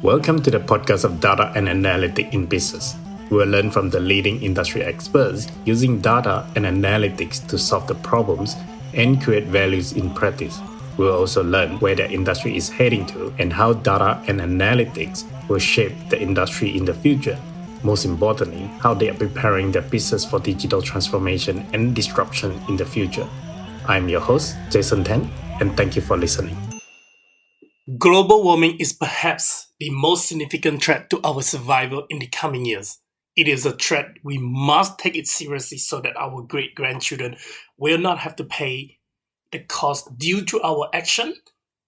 Welcome to the podcast of Data and Analytics in Business. We'll learn from the leading industry experts using data and analytics to solve the problems and create values in practice. We'll also learn where the industry is heading to and how data and analytics will shape the industry in the future. Most importantly, how they are preparing their business for digital transformation and disruption in the future. I'm your host, Steven Tye, and thank you for listening. Global warming is perhaps the most significant threat to our survival in the coming years. It is a threat we must take it seriously so that our great-grandchildren will not have to pay the cost due to our action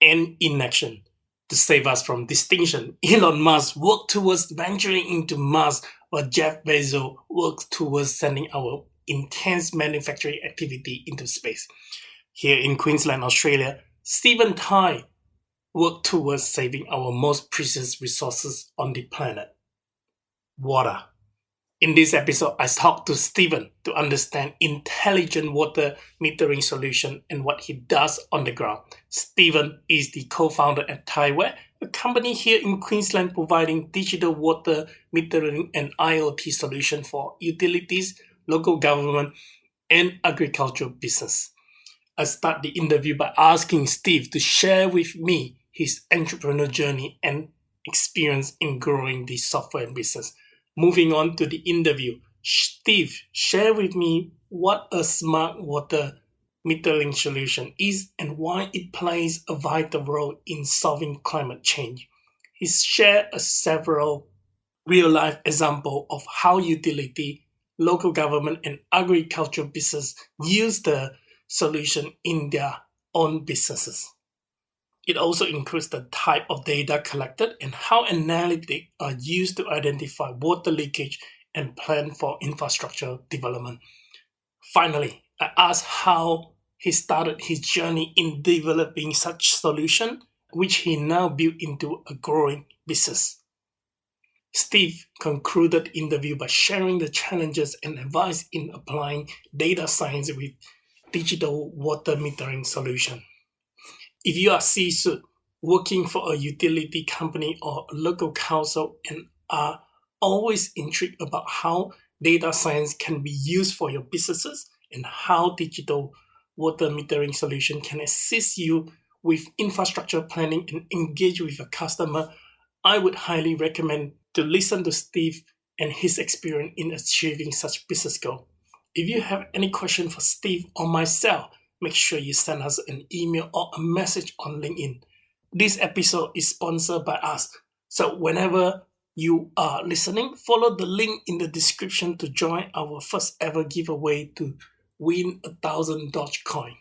and inaction. To save us from distinction, Elon Musk worked towards venturing into Mars, while Jeff Bezos works towards sending our intense manufacturing activity into space. Here in Queensland, Australia, Steven Tye work towards saving our most precious resources on the planet, water. In this episode, I talked to Steven to understand intelligent water metering solution and what he does on the ground. Steven is the co-founder at Tyeware, a company here in Queensland providing digital water metering and IoT solution for utilities, local government, and agricultural business. I start the interview by asking Steve to share with me his entrepreneurial journey and experience in growing the software business. Moving on to the interview, Steve, share with me what a smart water metering solution is and why it plays a vital role in solving climate change. He shared several real-life examples of how utility, local government, and agricultural business use the solution in their own businesses. It also includes the type of data collected and how analytics are used to identify water leakage and plan for infrastructure development. Finally, I asked how he started his journey in developing such solution, which he now built into a growing business. Steve concluded the interview by sharing the challenges and advice in applying data science with digital water metering solution. If you are C-suite working for a utility company or a local council and are always intrigued about how data science can be used for your businesses and how digital water metering solution can assist you with infrastructure planning and engage with your customer, I would highly recommend to listen to Steve and his experience in achieving such business goal. If you have any question for Steve or myself, make sure you send us an email or a message on LinkedIn. This episode is sponsored by us, so whenever you are listening, follow the link in the description to join our first ever giveaway to win 1,000 Dogecoin.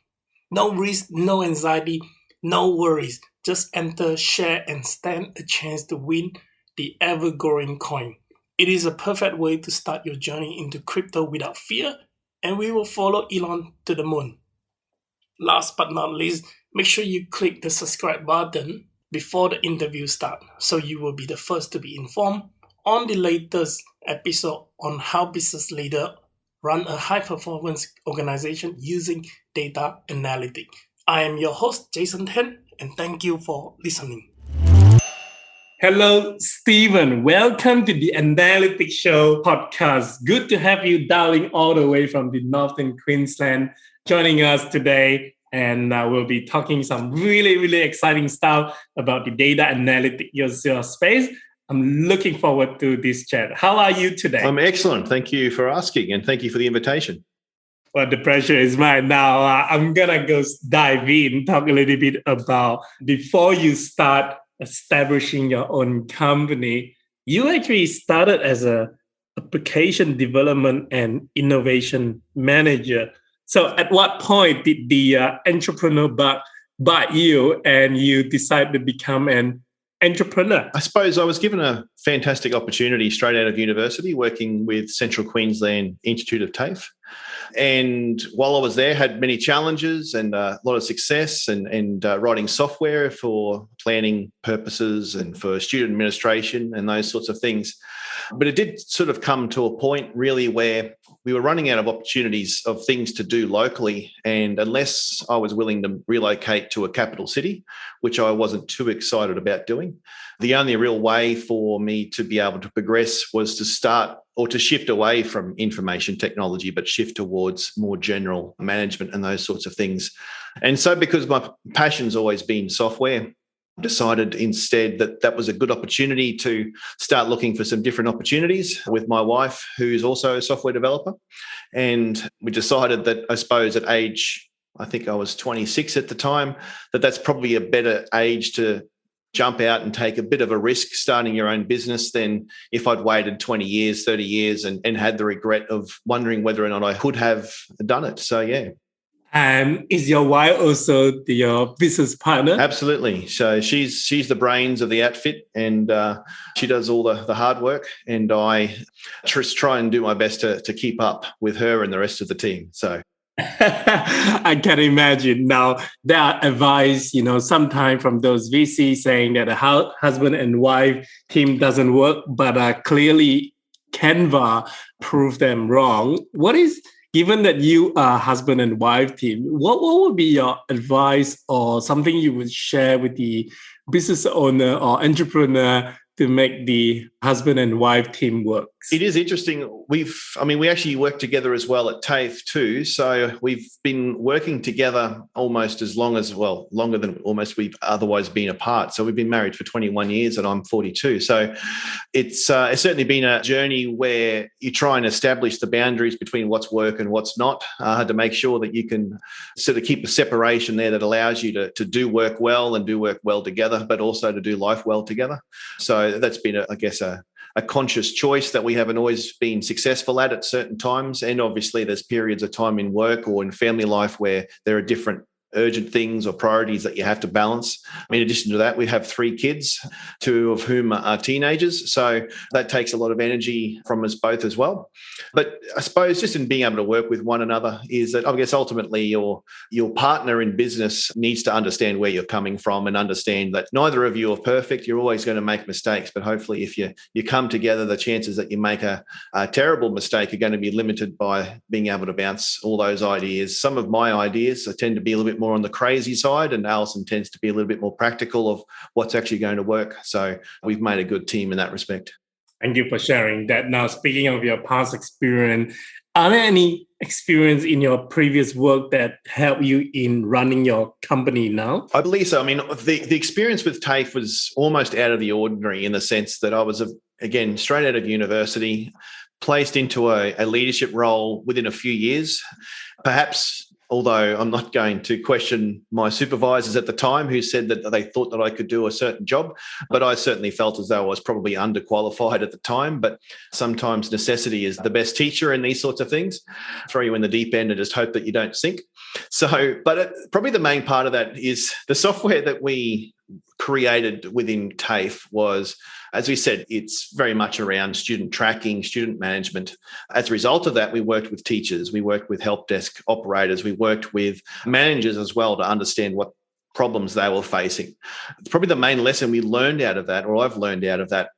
No risk, no anxiety, no worries. Just enter, share, and stand a chance to win the ever-growing coin. It is a perfect way to start your journey into crypto without fear, and we will follow Elon to the moon. Last but not least, make sure you click the subscribe button before the interview starts so you will be the first to be informed on the latest episode on how business leaders run a high-performance organization using data analytics. I am your host, Jason Tye, and thank you for listening. Hello, Steven. Welcome to the Analytics Show podcast. Good to have you dialing all the way from the northern Queensland, joining us today, and we'll be talking some really exciting stuff about the data analytics your space. I'm looking forward to this chat. How are you today? I'm excellent. Thank you for asking, and thank you for the invitation. Well, the pressure is mine. Now, I'm going to go dive in, talk a little bit about before you start establishing your own company. You actually started as a application development and innovation manager. So at what point did the entrepreneur bug bite you and you decide to become an entrepreneur? I suppose I was given a fantastic opportunity straight out of university working with Central Queensland Institute of TAFE. And while I was there, had many challenges and a lot of success and writing software for planning purposes and for student administration and those sorts of things. But it did sort of come to a point really where we were running out of opportunities of things to do locally. And unless I was willing to relocate to a capital city, which I wasn't too excited about doing, the only real way for me to be able to progress was to start or to shift away from information technology, but shift towards more general management and those sorts of things. And so because my passion's always been software, decided instead that that was a good opportunity to start looking for some different opportunities with my wife, who's also a software developer. And we decided that, I suppose, at age, I think I was 26 at the time, that that's probably a better age to jump out and take a bit of a risk starting your own business than if I'd waited 20 years, 30 years and had the regret of wondering whether or not I could have done it. So, yeah. And is your wife also your business partner? Absolutely. So she's the brains of the outfit, and she does all the hard work, and I just try and do my best to keep up with her and the rest of the team. So I can imagine. Now, there are advice, sometimes from those VCs saying that a husband and wife team doesn't work, but clearly Canva proved them wrong. Given that you are husband and wife team, what would be your advice or something you would share with the business owner or entrepreneur to make the husband and wife team work? It is interesting. We actually work together as well at TAFE too. So we've been working together almost longer than almost we've otherwise been apart. So we've been married for 21 years and I'm 42. So it's certainly been a journey where you try and establish the boundaries between what's work and what's not, to make sure that you can sort of keep a separation there that allows you to do work well and do work well together, but also to do life well together. So that's been, a conscious choice that we haven't always been successful at certain times. And obviously there's periods of time in work or in family life where there are different urgent things or priorities that you have to balance. In addition to that, we have 3 kids, 2 of whom are teenagers. So that takes a lot of energy from us both as well. But I suppose just in being able to work with one another is that, I guess, ultimately your partner in business needs to understand where you're coming from and understand that neither of you are perfect. You're always going to make mistakes, but hopefully if you come together, the chances that you make a terrible mistake are going to be limited by being able to bounce all those ideas. Some of my ideas tend to be a little bit more on the crazy side, and Alison tends to be a little bit more practical of what's actually going to work. So we've made a good team in that respect. Thank you for sharing that. Now, speaking of your past experience, are there any experience in your previous work that helped you in running your company now? I believe so. The experience with TAFE was almost out of the ordinary in the sense that I was, again, straight out of university, placed into a leadership role within a few years. Perhaps, although I'm not going to question my supervisors at the time who said that they thought that I could do a certain job, but I certainly felt as though I was probably underqualified at the time. But sometimes necessity is the best teacher in these sorts of things. Throw you in the deep end and just hope that you don't sink. So, probably the main part of that is the software that we created within TAFE was, as we said, it's very much around student tracking, student management. As a result of that, we worked with teachers, we worked with help desk operators, we worked with managers as well to understand what problems they were facing. Probably the main lesson we learned out of that, or I've learned out of that,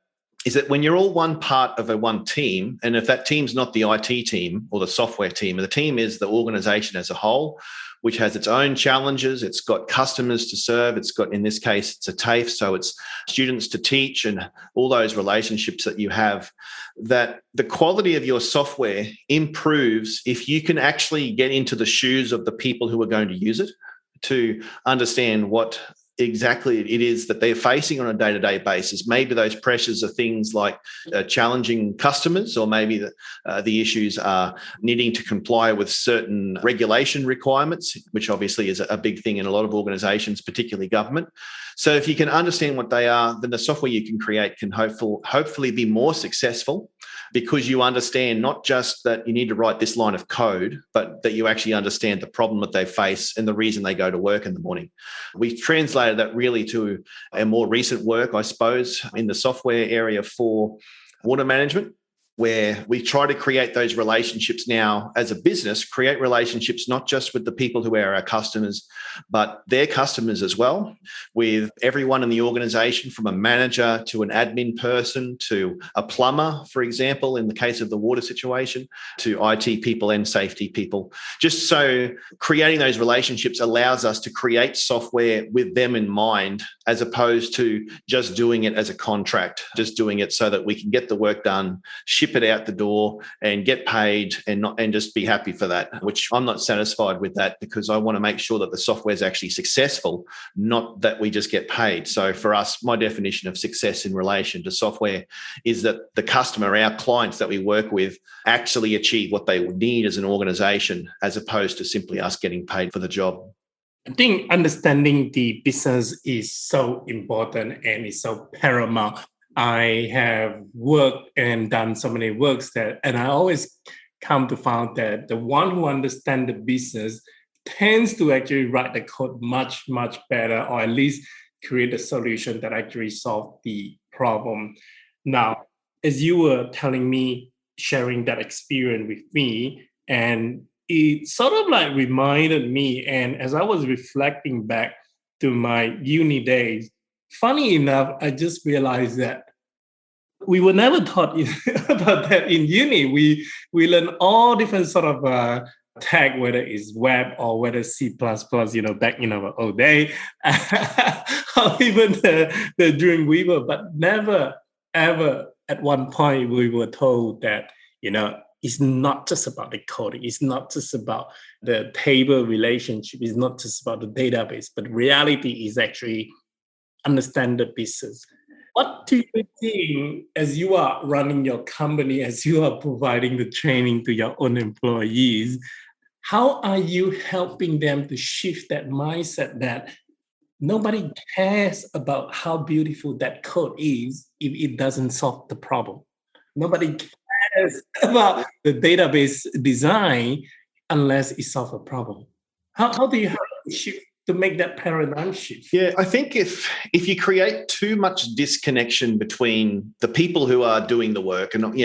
is that when you're all one part of one team, and if that team's not the IT team or the software team, and the team is the organization as a whole, which has its own challenges. It's got customers to serve. It's got, in this case, it's a TAFE, so it's students to teach and all those relationships that you have, that the quality of your software improves if you can actually get into the shoes of the people who are going to use it to understand what exactly it is that they're facing on a day-to-day basis. Maybe those pressures are things like challenging customers, or maybe the issues are needing to comply with certain regulation requirements, which obviously is a big thing in a lot of organizations, particularly government. So if you can understand what they are, then the software you can create can hopefully be more successful, because you understand not just that you need to write this line of code, but that you actually understand the problem that they face and the reason they go to work in the morning. We translated that really to a more recent work, I suppose, in the software area for water management. where we try to create those relationships now as a business, create relationships not just with the people who are our customers, but their customers as well, with everyone in the organization, from a manager to an admin person to a plumber, for example, in the case of the water situation, to IT people and safety people. Just so creating those relationships allows us to create software with them in mind, as opposed to just doing it as a contract, just doing it so that we can get the work done, ship it out the door and get paid and just be happy for that, which I'm not satisfied with that, because I want to make sure that the software is actually successful, not that we just get paid. So for us, my definition of success in relation to software is that the customer, our clients that we work with, actually achieve what they need as an organization, as opposed to simply us getting paid for the job. I think understanding the business is so important and is so paramount. I have worked and done so many works and I always come to find that the one who understands the business tends to actually write the code much, much better, or at least create a solution that actually solve the problem. Now, as you were telling me, sharing that experience with me, and it sort of like reminded me, and as I was reflecting back to my uni days, funny enough, I just realized that we were never taught about that in uni. We learn all different sort of tag, whether it's web or whether C++, back in our old day, or even the Dreamweaver, but never, ever at one point we were told that, it's not just about the coding. It's not just about the table relationship. It's not just about the database, but reality is actually understand the business. What do you think, as you are running your company, as you are providing the training to your own employees, how are you helping them to shift that mindset that nobody cares about how beautiful that code is if it doesn't solve the problem? Nobody cares about the database design unless it solves a problem. How do you help shift to make that paradigm shift? Yeah, I think if you create too much disconnection between the people who are doing the work, and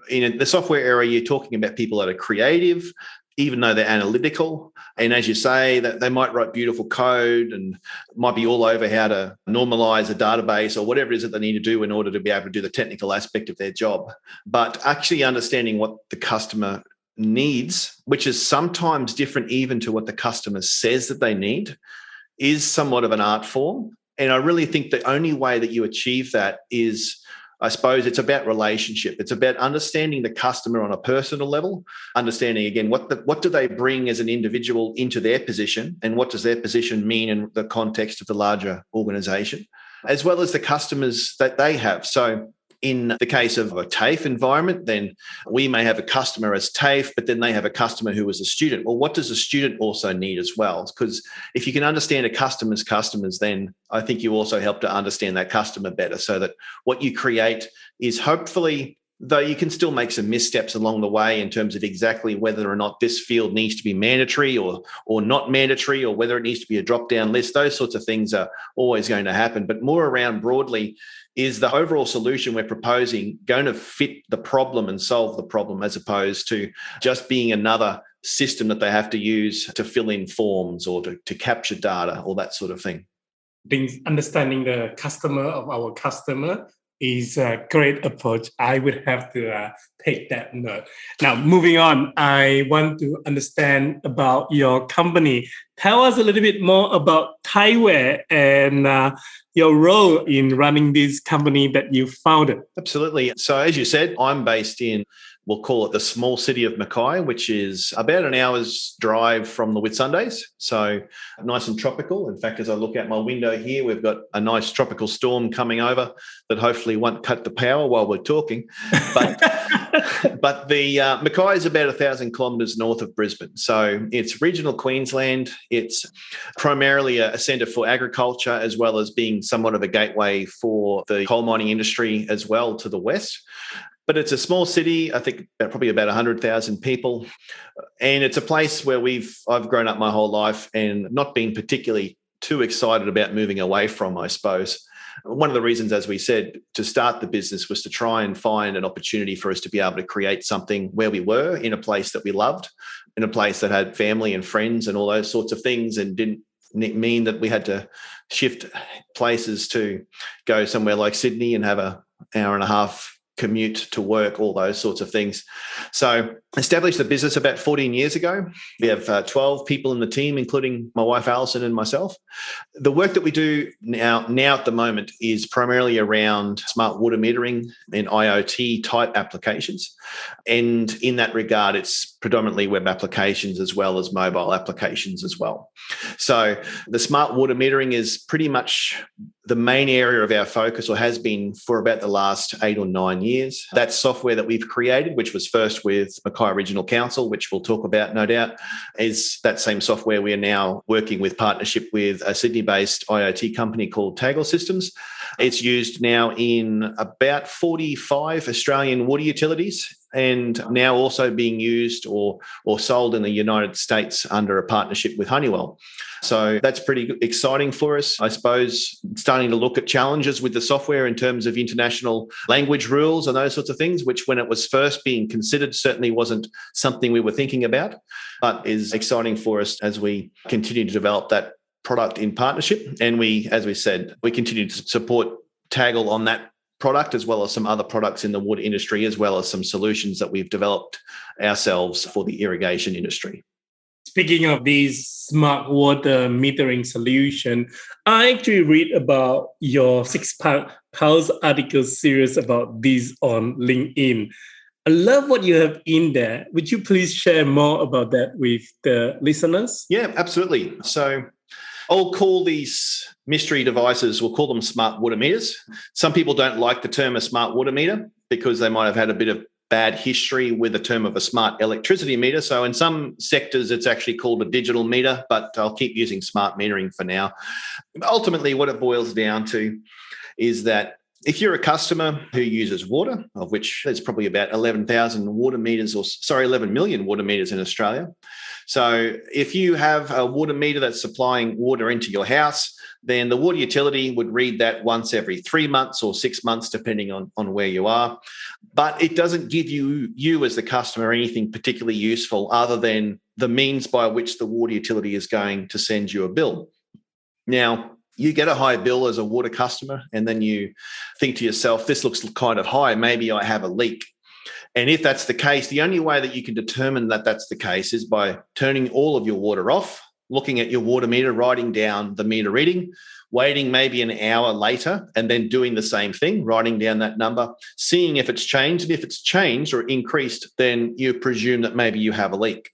in the software area, you're talking about people that are creative, even though they're analytical. And as you say, that they might write beautiful code and might be all over how to normalize a database or whatever it is that they need to do in order to be able to do the technical aspect of their job. But actually understanding what the customer needs, which is sometimes different even to what the customer says that they need, is somewhat of an art form. And I really think the only way that you achieve that is, I suppose, it's about relationship. It's about understanding the customer on a personal level, understanding, again, what do they bring as an individual into their position, and what does their position mean in the context of the larger organization, as well as the customers that they have. So in the case of a TAFE environment, then we may have a customer as TAFE, but then they have a customer who is a student. Well, what does a student also need as well? Because if you can understand a customer's customers, then I think you also help to understand that customer better, so that what you create is hopefully, though you can still make some missteps along the way in terms of exactly whether or not this field needs to be mandatory or not mandatory, or whether it needs to be a drop-down list. Those sorts of things are always going to happen. But more around broadly, is the overall solution we're proposing going to fit the problem and solve the problem, as opposed to just being another system that they have to use to fill in forms or to capture data or that sort of thing? Understanding the customer of our customer is a great approach. I would have to take that note. Now, moving on, I want to understand about your company. Tell us a little bit more about Tyeware and your role in running this company that you founded. Absolutely. So as you said, I'm based in, we'll call it the small city of Mackay, which is about an hour's drive from the Whitsundays. So nice and tropical. In fact, as I look out my window here, we've got a nice tropical storm coming over that hopefully won't cut the power while we're talking. But the Mackay is about 1,000 kilometres north of Brisbane. So it's regional Queensland. It's primarily a centre for agriculture, as well as being somewhat of a gateway for the coal mining industry as well to the west. But it's a small city, I think probably about 100,000 people. And it's a place where I've grown up my whole life and not been particularly too excited about moving away from, I suppose. one of the reasons, as we said, to start the business was to try and find an opportunity for us to be able to create something where we were in a place that we loved, in a place that had family and friends and all those sorts of things, and didn't mean that we had to shift places to go somewhere like Sydney and have an hour and a half commute to work, all those sorts of things. So established the business about 14 years ago. We have 12 people in the team, including my wife, Alison, and myself. The work that we do now at the moment is primarily around smart water metering and IoT type applications. And in that regard, it's predominantly web applications as well as mobile applications as well. So the smart water metering is pretty much the main area of our focus, or has been for about the last 8 or 9 years. That software that we've created, which was first with Mackay Regional Council, which we'll talk about no doubt, is that same software we are now working with partnership with a Sydney-based IoT company called Taggles Systems. It's used now in about 45 Australian water utilities, and now also being used or sold in the United States under a partnership with Honeywell. So that's pretty exciting for us. I suppose starting to look at challenges with the software in terms of international language rules and those sorts of things, which when it was first being considered certainly wasn't something we were thinking about, but is exciting for us as we continue to develop that product in partnership. And we, as we said, we continue to support Taggle on that product, as well as some other products in the water industry, as well as some solutions that we've developed ourselves for the irrigation industry. Speaking of these smart water metering solution, I actually read about your 6-part Pulse article series about this on LinkedIn. I love what you have in there. Would you please share more about that with the listeners? Yeah, absolutely. So I'll call these mystery devices, we'll call them smart water meters. Some people don't like the term a smart water meter because they might have had a bit of bad history with the term of a smart electricity meter. So in some sectors, it's actually called a digital meter, but I'll keep using smart metering for now. Ultimately, what it boils down to is that if you're a customer who uses water, of which there's probably about 11 million water meters in Australia. So if you have a water meter that's supplying water into your house, then the water utility would read that once every 3 months or 6 months, depending on where you are. But it doesn't give you as the customer anything particularly useful other than the means by which the water utility is going to send you a bill. Now, you get a high bill as a water customer, and then you think to yourself, this looks kind of high, maybe I have a leak. And if that's the case, the only way that you can determine that that's the case is by turning all of your water off, looking at your water meter, writing down the meter reading, waiting maybe an hour later, and then doing the same thing, writing down that number, seeing if it's changed. And if it's changed or increased, then you presume that maybe you have a leak.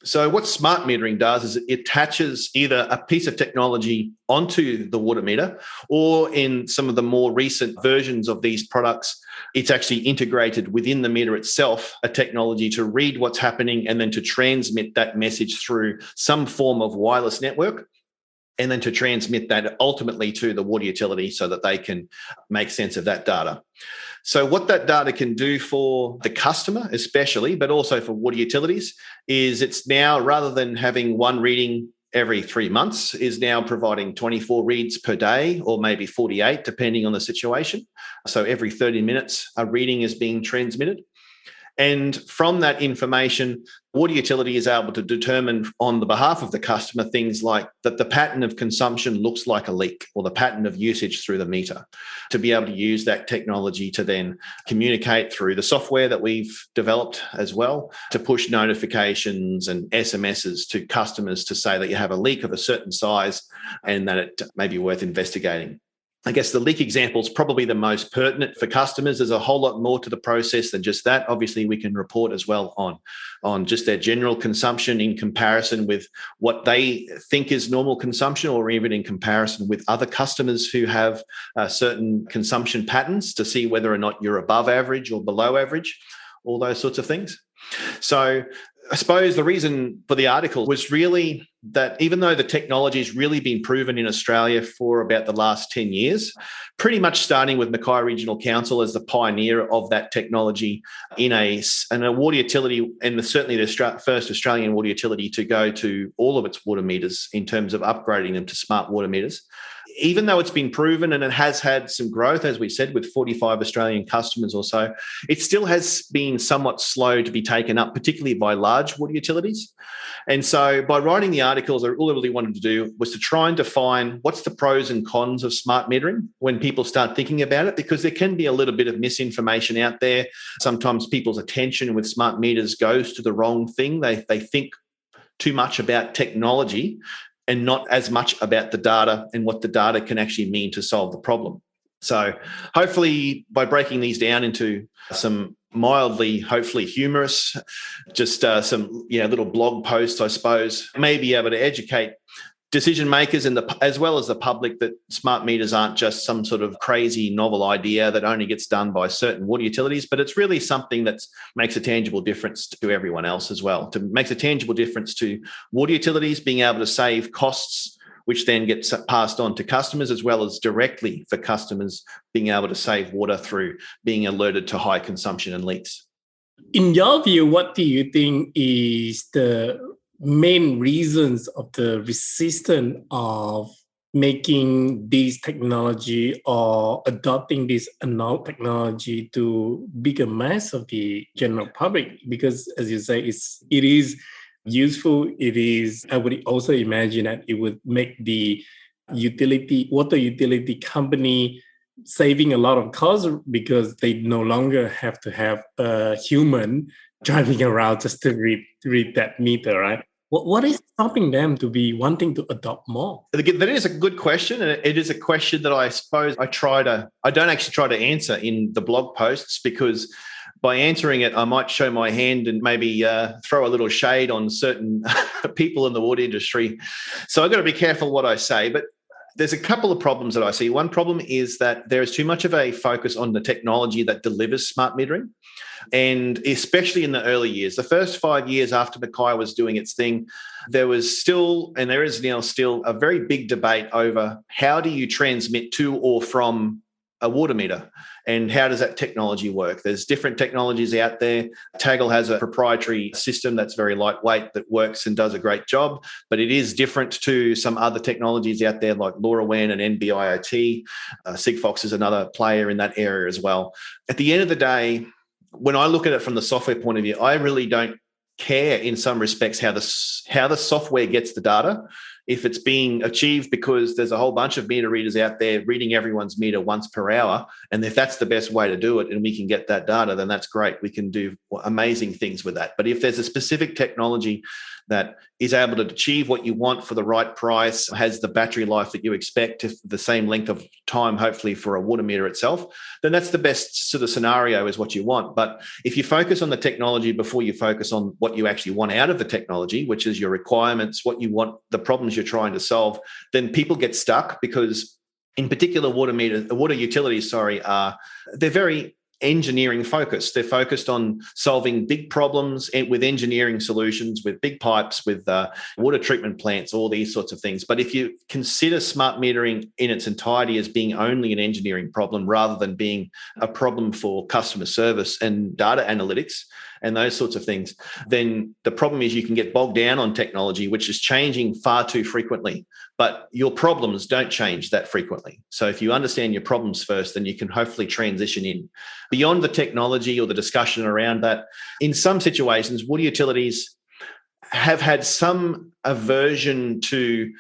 So what smart metering does is it attaches either a piece of technology onto the water meter, or in some of the more recent versions of these products, it's actually integrated within the meter itself, a technology to read what's happening and then to transmit that message through some form of wireless network, and then to transmit that ultimately to the water utility so that they can make sense of that data. So what that data can do for the customer especially, but also for water utilities, is it's now, rather than having one reading every 3 months, is now providing 24 reads per day, or maybe 48, depending on the situation. So every 30 minutes, a reading is being transmitted. And from that information, water utility is able to determine on the behalf of the customer things like that the pattern of consumption looks like a leak, or the pattern of usage through the meter, to be able to use that technology to then communicate through the software that we've developed as well, to push notifications and SMSs to customers to say that you have a leak of a certain size and that it may be worth investigating. I guess the leak example is probably the most pertinent for customers. There's a whole lot more to the process than just that. Obviously, we can report as well on just their general consumption in comparison with what they think is normal consumption, or even in comparison with other customers who have certain consumption patterns, to see whether or not you're above average or below average, all those sorts of things. So I suppose the reason for the article was really that even though the technology has really been proven in Australia for about the last 10 years, pretty much starting with Mackay Regional Council as the pioneer of that technology in a water utility, and certainly the first Australian water utility to go to all of its water meters in terms of upgrading them to smart water meters. even though it's been proven and it has had some growth, as we said, with 45 Australian customers or so, it still has been somewhat slow to be taken up, particularly by large water utilities. And so by writing the articles, all I really wanted to do was to try and define what's the pros and cons of smart metering when people start thinking about it, because there can be a little bit of misinformation out there. Sometimes people's attention with smart meters goes to the wrong thing. They think too much about technology and not as much about the data and what the data can actually mean to solve the problem. So hopefully by breaking these down into some mildly, hopefully humorous, just some little blog posts, I suppose, may be able to educate decision makers and as well as the public that smart meters aren't just some sort of crazy novel idea that only gets done by certain water utilities, but it's really something that makes a tangible difference to everyone else as well. Makes a tangible difference to water utilities being able to save costs, which then gets passed on to customers, as well as directly for customers being able to save water through being alerted to high consumption and leaks. In your view, what do you think is the main reasons of the resistance of making this technology or adopting this analog technology to bigger mass of the general public? Because as you say, it is useful. It is, I would also imagine that it would make the water utility company saving a lot of costs because they no longer have to have a human driving around just to read that meter, right? What is stopping them to be wanting to adopt more? That is a good question. And it is a question that I suppose I don't actually try to answer in the blog posts, because by answering it, I might show my hand and maybe throw a little shade on certain people in the water industry. So I've got to be careful what I say. But there's a couple of problems that I see. One problem is that there is too much of a focus on the technology that delivers smart metering. And especially in the early years, the first 5 years after Mackay was doing its thing, there was still, and there is now still, a very big debate over how do you transmit to or from a water meter, and how does that technology work? There's different technologies out there. Taggles has a proprietary system that's very lightweight that works and does a great job, but it is different to some other technologies out there like LoRaWAN and NB-IoT. Sigfox is another player in that area as well. At the end of the day, when I look at it from the software point of view, I really don't care in some respects how the software gets the data. If it's being achieved because there's a whole bunch of meter readers out there reading everyone's meter once per hour, and if that's the best way to do it and we can get that data, then that's great. We can do amazing things with that. But if there's a specific technology that is able to achieve what you want for the right price, has the battery life that you expect, the same length of time, hopefully, for a water meter itself, then that's the best sort of scenario is what you want. But if you focus on the technology before you focus on what you actually want out of the technology, which is your requirements, what you want, the problems you're trying to solve, then people get stuck because in particular water utilities, they're very engineering focused. They're focused on solving big problems with engineering solutions, with big pipes, with water treatment plants, all these sorts of things. But if you consider smart metering in its entirety as being only an engineering problem rather than being a problem for customer service and data analytics and those sorts of things, then the problem is you can get bogged down on technology, which is changing far too frequently. But your problems don't change that frequently. So if you understand your problems first, then you can hopefully transition in. Beyond the technology or the discussion around that, in some situations, water utilities have had some aversion to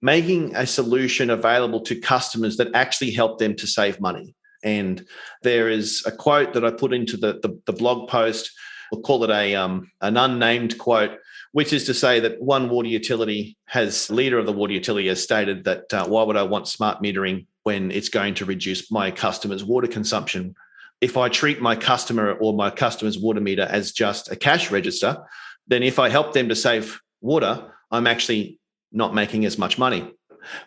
making a solution available to customers that actually help them to save money. And there is a quote that I put into the blog post. We'll call it an unnamed quote, which is to say that one water utility leader of the water utility has stated that why would I want smart metering when it's going to reduce my customer's water consumption? If I treat my customer or my customer's water meter as just a cash register, then if I help them to save water, I'm actually not making as much money,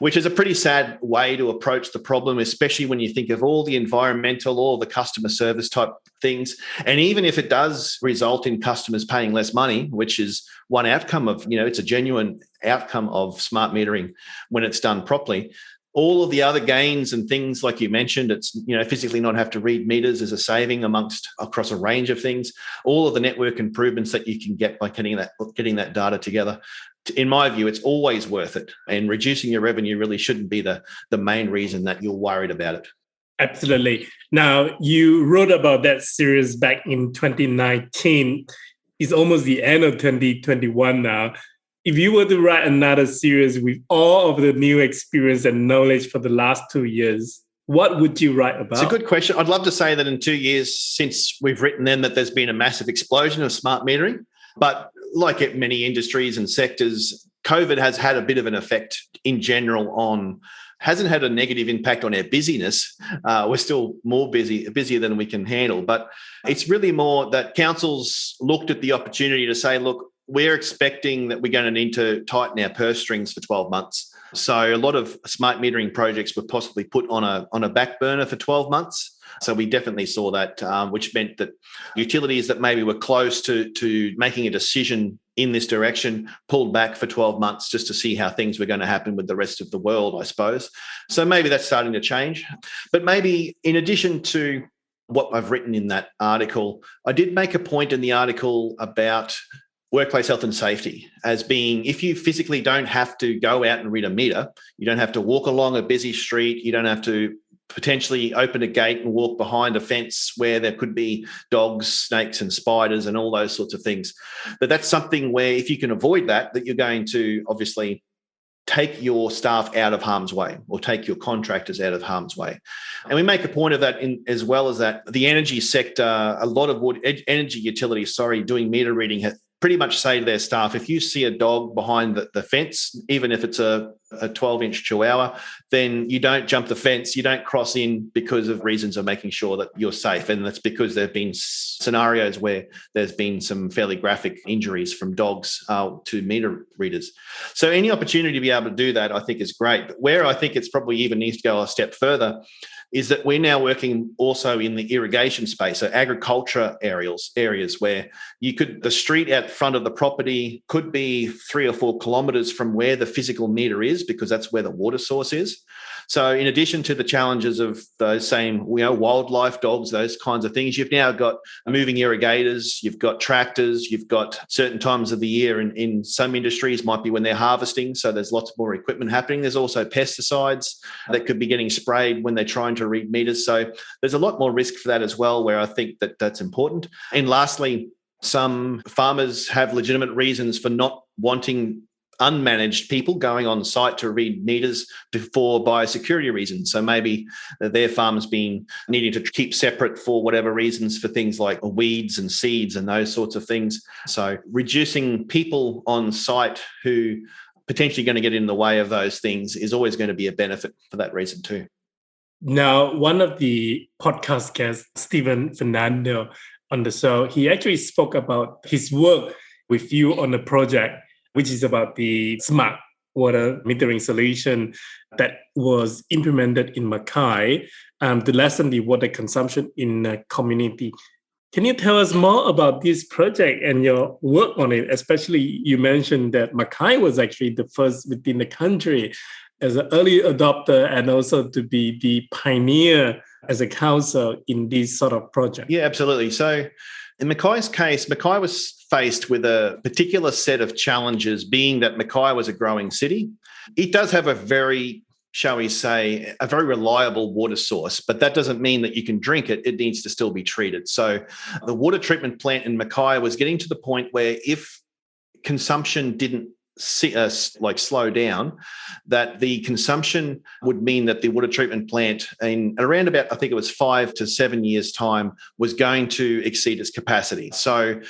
which is a pretty sad way to approach the problem, especially when you think of all the environmental, all the customer service type things. And even if it does result in customers paying less money, which is one outcome of, it's a genuine outcome of smart metering when it's done properly, all of the other gains and things like you mentioned, it's, physically not have to read meters is a saving across a range of things. All of the network improvements that you can get by getting that data together in my view, it's always worth it. And reducing your revenue really shouldn't be the main reason that you're worried about it. Absolutely. Now, you wrote about that series back in 2019. It's almost the end of 2021 now. If you were to write another series with all of the new experience and knowledge for the last 2 years, what would you write about? It's a good question. I'd love to say that in 2 years since we've written them that there's been a massive explosion of smart metering. But like at many industries and sectors, COVID has had a bit of an effect in general hasn't had a negative impact on our busyness. We're still more busier than we can handle. But it's really more that councils looked at the opportunity to say, look, we're expecting that we're going to need to tighten our purse strings for 12 months. So a lot of smart metering projects were possibly put on a back burner for 12 months. So we definitely saw that, which meant that utilities that maybe were close to making a decision in this direction pulled back for 12 months just to see how things were going to happen with the rest of the world, I suppose. So maybe that's starting to change. But maybe in addition to what I've written in that article, I did make a point in the article about workplace health and safety as being, if you physically don't have to go out and read a meter, you don't have to walk along a busy street, you don't have to potentially open a gate and walk behind a fence where there could be dogs, snakes and spiders and all those sorts of things. But that's something where if you can avoid that you're going to obviously take your staff out of harm's way or take your contractors out of harm's way. And we make a point of that as well as that the energy sector, a lot of energy utilities, doing meter reading pretty much say to their staff, if you see a dog behind the fence, even if it's a 12-inch chihuahua, then you don't jump the fence, you don't cross in because of reasons of making sure that you're safe. And that's because there have been scenarios where there's been some fairly graphic injuries from dogs to meter readers. So any opportunity to be able to do that, I think is great. But where I think it's probably even needs to go a step further is that we're now working also in the irrigation space, so agriculture areas where the street out front of the property could be 3 or 4 kilometres from where the physical meter is, because that's where the water source is. So in addition to the challenges of those same, wildlife, dogs, those kinds of things, you've now got moving irrigators, you've got tractors, you've got certain times of the year in some industries might be when they're harvesting. So there's lots more equipment happening. There's also pesticides that could be getting sprayed when they're trying to read meters. So there's a lot more risk for that as well, where I think that's important. And lastly, some farmers have legitimate reasons for not wanting unmanaged people going on site to read meters for biosecurity reasons. So maybe their farm's been needing to keep separate for whatever reasons, for things like weeds and seeds and those sorts of things. So reducing people on site who potentially going to get in the way of those things is always going to be a benefit for that reason too. Now, one of the podcast guests, Steven Fernando, on the show, he actually spoke about his work with you on a project which is about the smart water metering solution that was implemented in Mackay to lessen the water consumption in a community. Can you tell us more about this project and your work on it? Especially, you mentioned that Mackay was actually the first within the country as an early adopter and also to be the pioneer as a council in this sort of project. Yeah, absolutely. So in Mackay's case, Mackay was faced with a particular set of challenges, being that Mackay was a growing city. It does have a very, shall we say, a very reliable water source, but that doesn't mean that you can drink it. It needs to still be treated. So the water treatment plant in Mackay was getting to the point where if consumption didn't slow down, that the consumption would mean that the water treatment plant in around about, I think it was 5 to 7 years' time, was going to exceed its capacity. So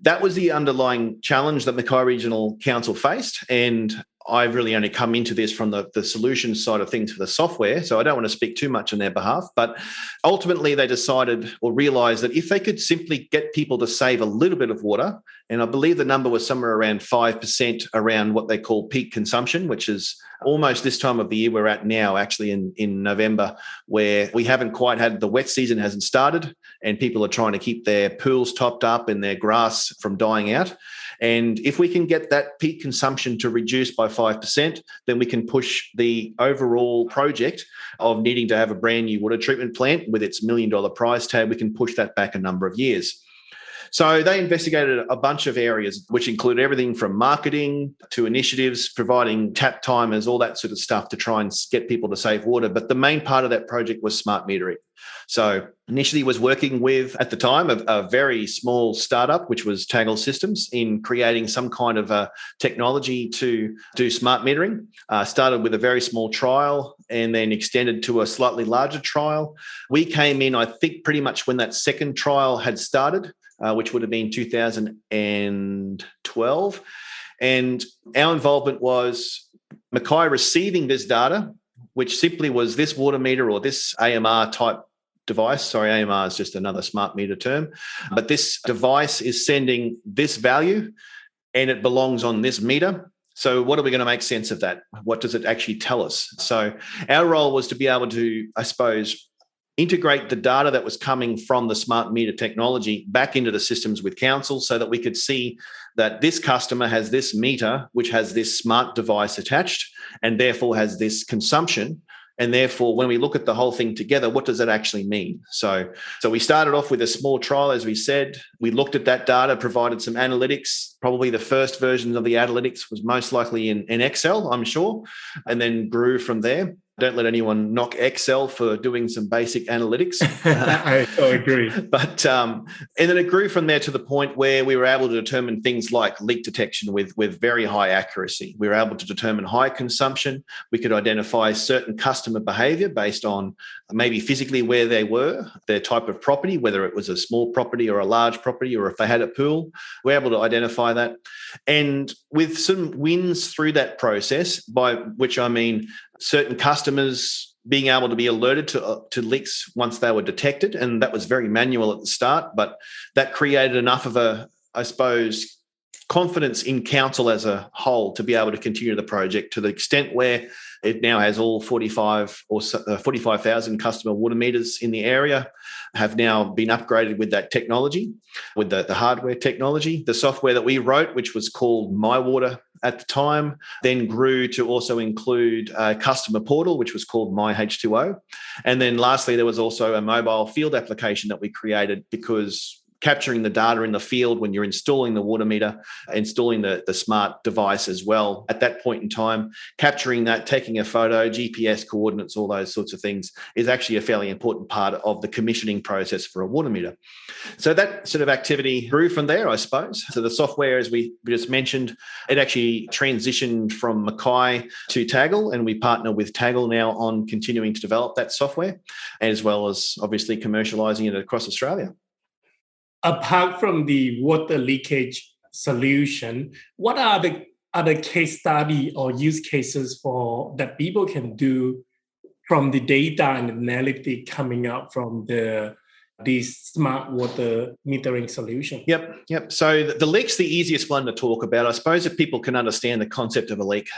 that was the underlying challenge that Mackay Regional Council faced. And I've really only come into this from the solution side of things for the software, so I don't want to speak too much on their behalf. But ultimately, they decided or realised that if they could simply get people to save a little bit of water, and I believe the number was somewhere around 5% around what they call peak consumption, which is almost this time of the year we're at now, actually in November, where we haven't quite had the wet season hasn't started, and people are trying to keep their pools topped up and their grass from dying out. And if we can get that peak consumption to reduce by 5%, then we can push the overall project of needing to have a brand new water treatment plant with its $1 million price tag, we can push that back a number of years. So they investigated a bunch of areas, which include everything from marketing to initiatives, providing tap timers, all that sort of stuff to try and get people to save water. But the main part of that project was smart metering. So initially was working with, at the time, a very small startup, which was Taggles Systems, in creating some kind of a technology to do smart metering. Started with a very small trial and then extended to a slightly larger trial. We came in, I think, pretty much when that second trial had started, which would have been 2012. And our involvement was Mackay receiving this data, which simply was this water meter or this AMR type device. Sorry, AMR is just another smart meter term. But this device is sending this value and it belongs on this meter. So what are we going to make sense of that? What does it actually tell us? So our role was to be able to, I suppose, integrate the data that was coming from the smart meter technology back into the systems with council so that we could see that this customer has this meter, which has this smart device attached and therefore has this consumption. And therefore, when we look at the whole thing together, what does that actually mean? So we started off with a small trial, as we said. We looked at that data, provided some analytics. Probably the first version of the analytics was most likely in Excel, I'm sure, and then grew from there. Don't let anyone knock Excel for doing some basic analytics. I agree. But and then it grew from there to the point where we were able to determine things like leak detection with very high accuracy. We were able to determine high consumption. We could identify certain customer behaviour based on maybe physically where they were, their type of property, whether it was a small property or a large property, or if they had a pool. We were able to identify that. And with some wins through that process, by which I mean certain customers being able to be alerted to leaks once they were detected. And that was very manual at the start, but that created enough of a, I suppose, confidence in council as a whole to be able to continue the project to the extent where it now has all 45,000 customer water meters in the area have now been upgraded with that technology, with the hardware technology. The software that we wrote, which was called MiWater at the time, then grew to also include a customer portal, which was called MyH2O. And then lastly, there was also a mobile field application that we created because capturing the data in the field when you're installing the water meter, installing the smart device as well. At that point in time, capturing that, taking a photo, GPS coordinates, all those sorts of things is actually a fairly important part of the commissioning process for a water meter. So that sort of activity grew from there, I suppose. So the software, as we just mentioned, it actually transitioned from Mackay to Taggle, and we partner with Taggle now on continuing to develop that software, as well as obviously commercialising it across Australia. Apart from the water leakage solution, what are the other case study or use cases for that people can do from the data and analytics coming out from this smart water metering solution? Yep. So the leak's the easiest one to talk about. I suppose if people can understand the concept of a leak.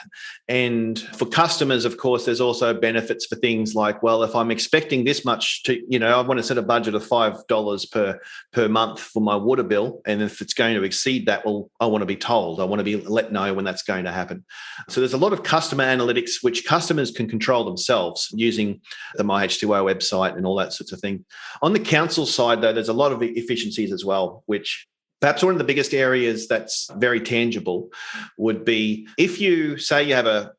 And for customers, of course, there's also benefits for things like, well, if I'm expecting this much to, I want to set a budget of $5 per month for my water bill. And if it's going to exceed that, well, I want to be told. I want to be let know when that's going to happen. So there's a lot of customer analytics, which customers can control themselves using the MyH2O website and all that sorts of thing. On the council side, though, there's a lot of efficiencies as well, which perhaps one of the biggest areas that's very tangible would be if you say you have a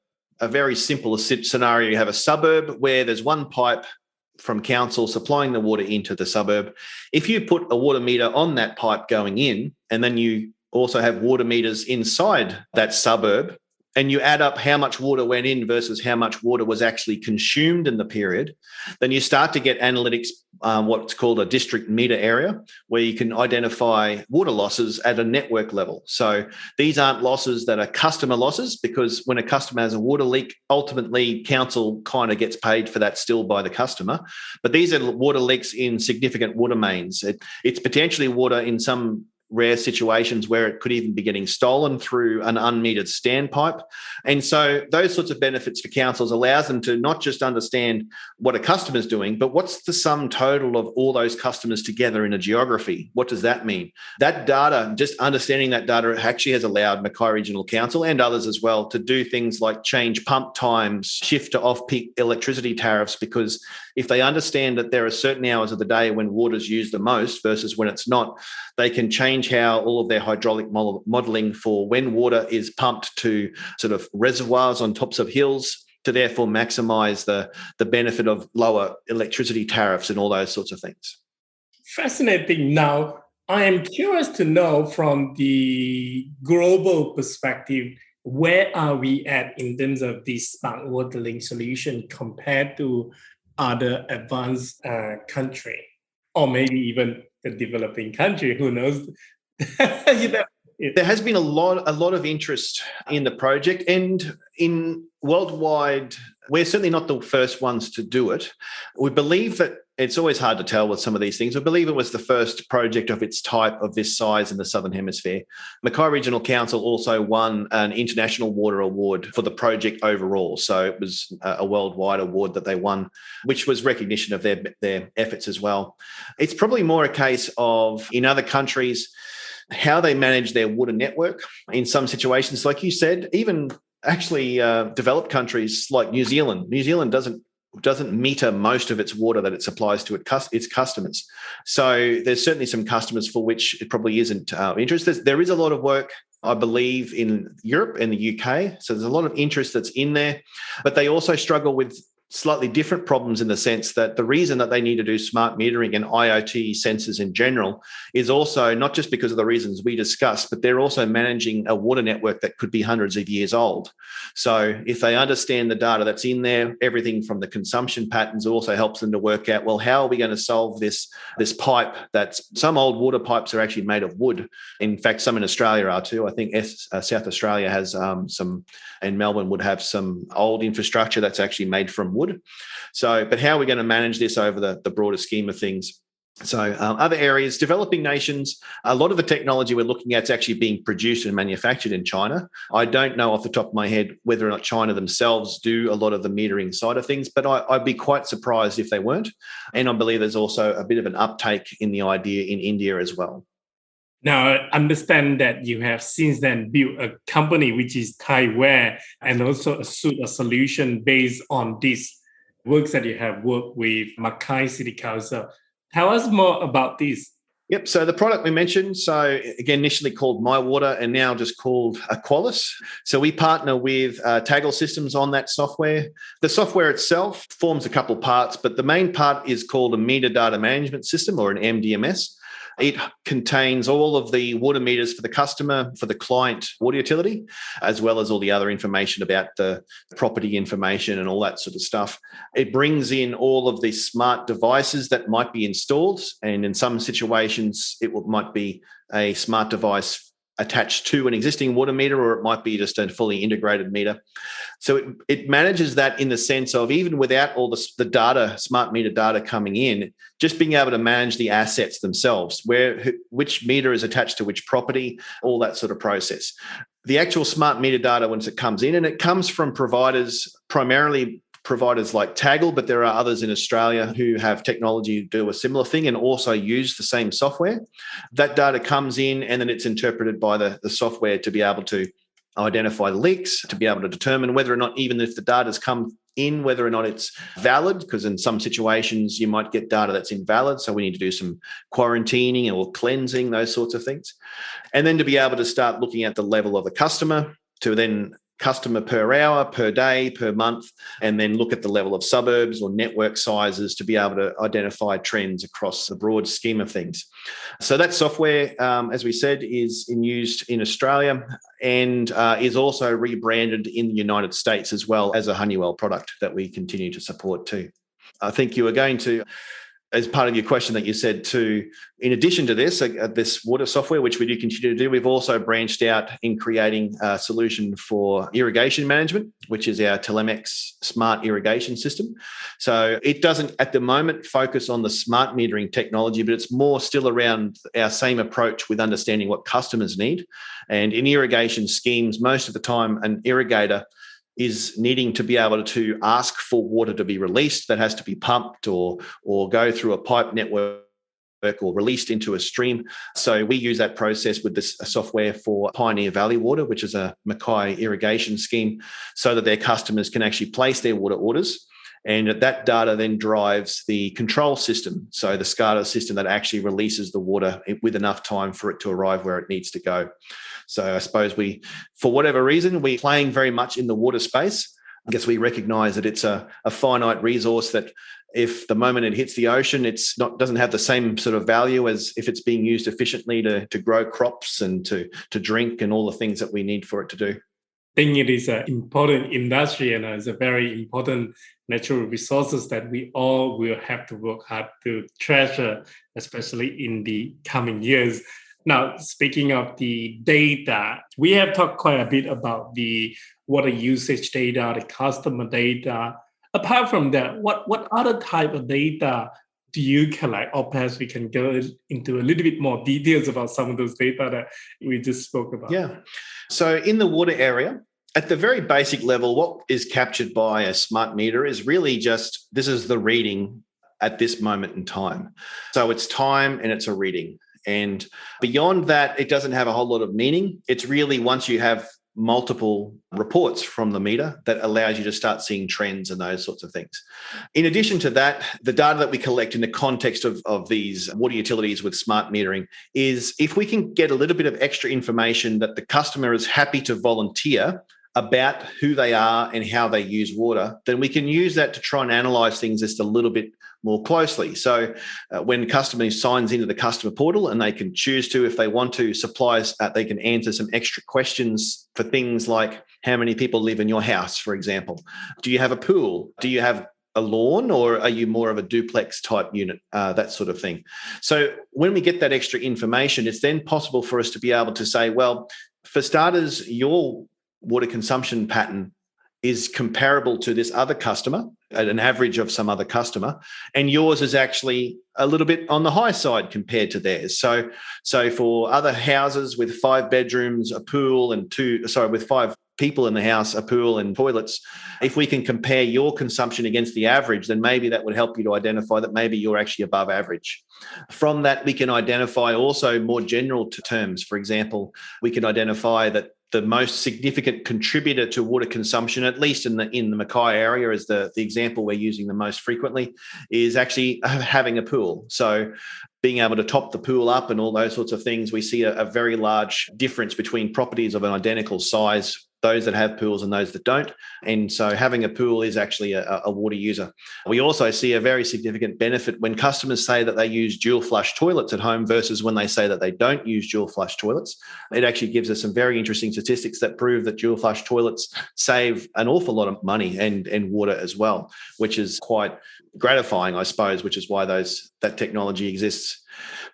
very simple scenario, you have a suburb where there's one pipe from council supplying the water into the suburb. If you put a water meter on that pipe going in, and then you also have water meters inside that suburb, and you add up how much water went in versus how much water was actually consumed in the period, then you start to get analytics, what's called a district meter area, where you can identify water losses at a network level. So these aren't losses that are customer losses, because when a customer has a water leak, ultimately council kind of gets paid for that still by the customer. But these are water leaks in significant water mains. It's potentially water in some rare situations where it could even be getting stolen through an unmetered standpipe. And so those sorts of benefits for councils allows them to not just understand what a customer's doing, but what's the sum total of all those customers together in a geography? What does that mean? That data, just understanding that data actually has allowed Mackay Regional Council and others as well to do things like change pump times, shift to off-peak electricity tariffs, because if they understand that there are certain hours of the day when water's used the most versus when it's not, they can change how all of their hydraulic modelling for when water is pumped to sort of reservoirs on tops of hills to therefore maximise the benefit of lower electricity tariffs and all those sorts of things. Fascinating. Now, I am curious to know from the global perspective, where are we at in terms of this smart watering solution compared to other advanced country, or maybe even the developing country? Who knows? There has been a lot of interest in the project, and in worldwide, we're certainly not the first ones to do it. We believe that it's always hard to tell with some of these things. We believe it was the first project of its type of this size in the Southern Hemisphere. Mackay Regional Council also won an International Water Award for the project overall. So it was a worldwide award that they won, which was recognition of their efforts as well. It's probably more a case of, in other countries, how they manage their water network. In some situations, like you said, even actually developed countries like New Zealand. New Zealand doesn't meter most of its water that it supplies to its customers. So there's certainly some customers for which it probably isn't of interest. There is a lot of work, I believe, in Europe and the UK. So there's a lot of interest that's in there, but they also struggle with slightly different problems in the sense that the reason that they need to do smart metering and IoT sensors in general is also not just because of the reasons we discussed, but they're also managing a water network that could be hundreds of years old. So if they understand the data that's in there, everything from the consumption patterns also helps them to work out, well, how are we going to solve this pipe that's some old water pipes are actually made of wood. In fact, some in Australia are too. I think South Australia has some, and Melbourne would have some old infrastructure that's actually made from wood. So, but how are we going to manage this over the broader scheme of things? So other areas, developing nations, a lot of the technology we're looking at is actually being produced and manufactured in China. I don't know off the top of my head whether or not China themselves do a lot of the metering side of things, but I'd be quite surprised if they weren't. And I believe there's also a bit of an uptake in the idea in India as well. Now, I understand that you have since then built a company which is Tyeware, and also a suite of solution based on this works that you have worked with Mackay City Council. Tell us more about this. Yep. So the product we mentioned, so again, initially called MiWater and now just called Aqualis. So we partner with Taggles Systems on that software. The software itself forms a couple parts, but the main part is called a meter data management system, or an MDMS. It contains all of the water meters for the customer, for the client water utility, as well as all the other information about the property information and all that sort of stuff. It brings in all of the smart devices that might be installed, and in some situations, might be a smart device attached to an existing water meter, or it might be just a fully integrated meter. So it manages that in the sense of, even without all the data, smart meter data coming in, just being able to manage the assets themselves, which meter is attached to which property, all that sort of process. The actual smart meter data, once it comes in, and it comes from providers, primarily providers like Taggles, but there are others in Australia who have technology to do a similar thing and also use the same software. That data comes in and then it's interpreted by the software to be able to identify leaks, to be able to determine whether or not, even if the data's come in, whether or not it's valid, because in some situations you might get data that's invalid. So we need to do some quarantining or cleansing, those sorts of things. And then to be able to start looking at the level of the customer, to then customer per hour, per day, per month, and then look at the level of suburbs or network sizes to be able to identify trends across the broad scheme of things. So that software, as we said, is used in Australia and is also rebranded in the United States as well as a Honeywell product that we continue to support too. I think you were going to as part of your question that you said too, in addition to this water software, which we do continue to do, we've also branched out in creating a solution for irrigation management, which is our Telemex smart irrigation system. So it doesn't at the moment focus on the smart metering technology, but it's more still around our same approach with understanding what customers need. And in irrigation schemes, most of the time, an irrigator is needing to be able to ask for water to be released that has to be pumped or go through a pipe network or released into a stream. So we use that process with this software for Pioneer Valley Water, which is a Mackay irrigation scheme, so that their customers can actually place their water orders. And that data then drives the control system, so the SCADA system that actually releases the water with enough time for it to arrive where it needs to go. So I suppose for whatever reason, we're playing very much in the water space. I guess we recognise that it's a finite resource that if the moment it hits the ocean, doesn't have the same sort of value as if it's being used efficiently to grow crops and to drink and all the things that we need for it to do. I think it is an important industry and it's a very important natural resources that we all will have to work hard to treasure, especially in the coming years. Now, speaking of the data, we have talked quite a bit about the water usage data, the customer data. Apart from that, what other type of data do you collect? Or perhaps we can go into a little bit more details about some of those data that we just spoke about. Yeah. So in the water area, at the very basic level, what is captured by a smart meter is really just, this is the reading at this moment in time. So it's time and it's a reading. And beyond that, it doesn't have a whole lot of meaning. It's really once you have multiple reports from the meter that allows you to start seeing trends and those sorts of things. In addition to that, the data that we collect in the context of these water utilities with smart metering is if we can get a little bit of extra information that the customer is happy to volunteer about who they are and how they use water, then we can use that to try and analyze things just a little bit more closely. So when a customer signs into the customer portal and they can choose to, if they want to, suppliers, they can answer some extra questions for things like how many people live in your house, for example. Do you have a pool? Do you have a lawn, or are you more of a duplex type unit? That sort of thing. So when we get that extra information, it's then possible for us to be able to say, well, for starters, your water consumption pattern is comparable to this other customer at an average of some other customer, and yours is actually a little bit on the high side compared to theirs. So for other houses with 5 bedrooms, a pool, and with 5 people in the house, a pool and toilets, if we can compare your consumption against the average, then maybe that would help you to identify that maybe you're actually above average. From that, we can identify also more general terms. For example, we can identify that the most significant contributor to water consumption, at least in the Mackay area, is the example we're using the most frequently, is actually having a pool. So being able to top the pool up and all those sorts of things, we see a very large difference between properties of an identical size, those that have pools and those that don't. And so having a pool is actually a water user. We also see a very significant benefit when customers say that they use dual flush toilets at home versus when they say that they don't use dual flush toilets. It actually gives us some very interesting statistics that prove that dual flush toilets save an awful lot of money and water as well, which is quite gratifying, I suppose, which is why that technology exists.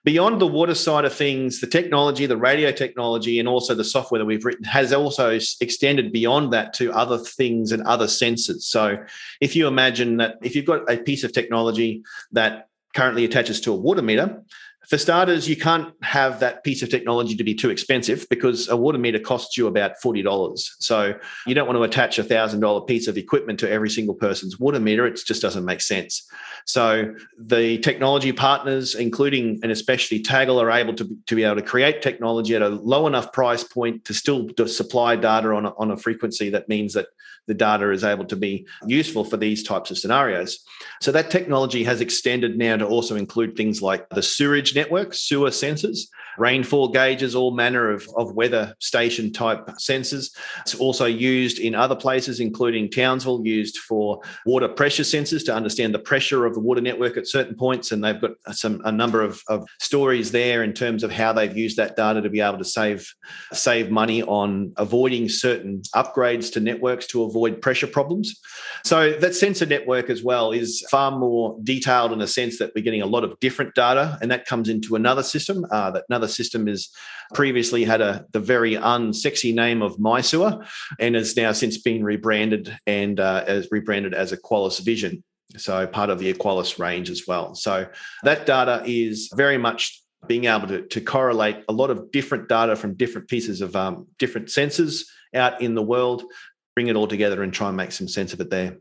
Beyond the water side of things, the technology, the radio technology, and also the software that we've written has also extended beyond that to other things and other sensors. So if you imagine that if you've got a piece of technology that currently attaches to a water meter, for starters, you can't have that piece of technology to be too expensive because a water meter costs you about $40. So you don't want to attach a $1,000 piece of equipment to every single person's water meter. It just doesn't make sense. So the technology partners, including and especially Taggles, are able to be able to create technology at a low enough price point to still supply data on a frequency that means that the data is able to be useful for these types of scenarios. So that technology has extended now to also include things like the sewerage network, sewer sensors. rainfall gauges, all manner of weather station type sensors. It's also used in other places, including Townsville, used for water pressure sensors to understand the pressure of the water network at certain points. And they've got a number of stories there in terms of how they've used that data to be able to save money on avoiding certain upgrades to networks to avoid pressure problems. So that sensor network as well is far more detailed in the sense that we're getting a lot of different data, and that comes into another system. That another system is previously had the very unsexy name of MySewer, and has now since been rebranded and as Equalis Vision. So part of the Equalis range as well. So that data is very much being able to correlate a lot of different data from different pieces of different sensors out in the world, bring it all together and try and make some sense of it there.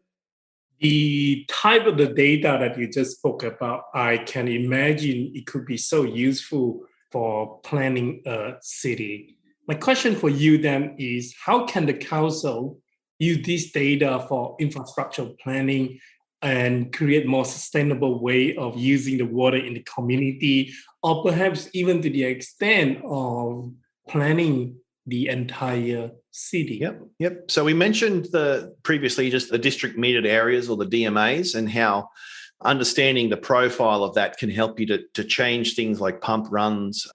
The type of the data that you just spoke about, I can imagine it could be so useful for planning a city. My question for you then is, how can the council use this data for infrastructure planning and create more sustainable way of using the water in the community, or perhaps even to the extent of planning the entire city? Yep. So we mentioned previously just the district metered areas, or the DMAs, and how understanding the profile of that can help you to change things like pump runs,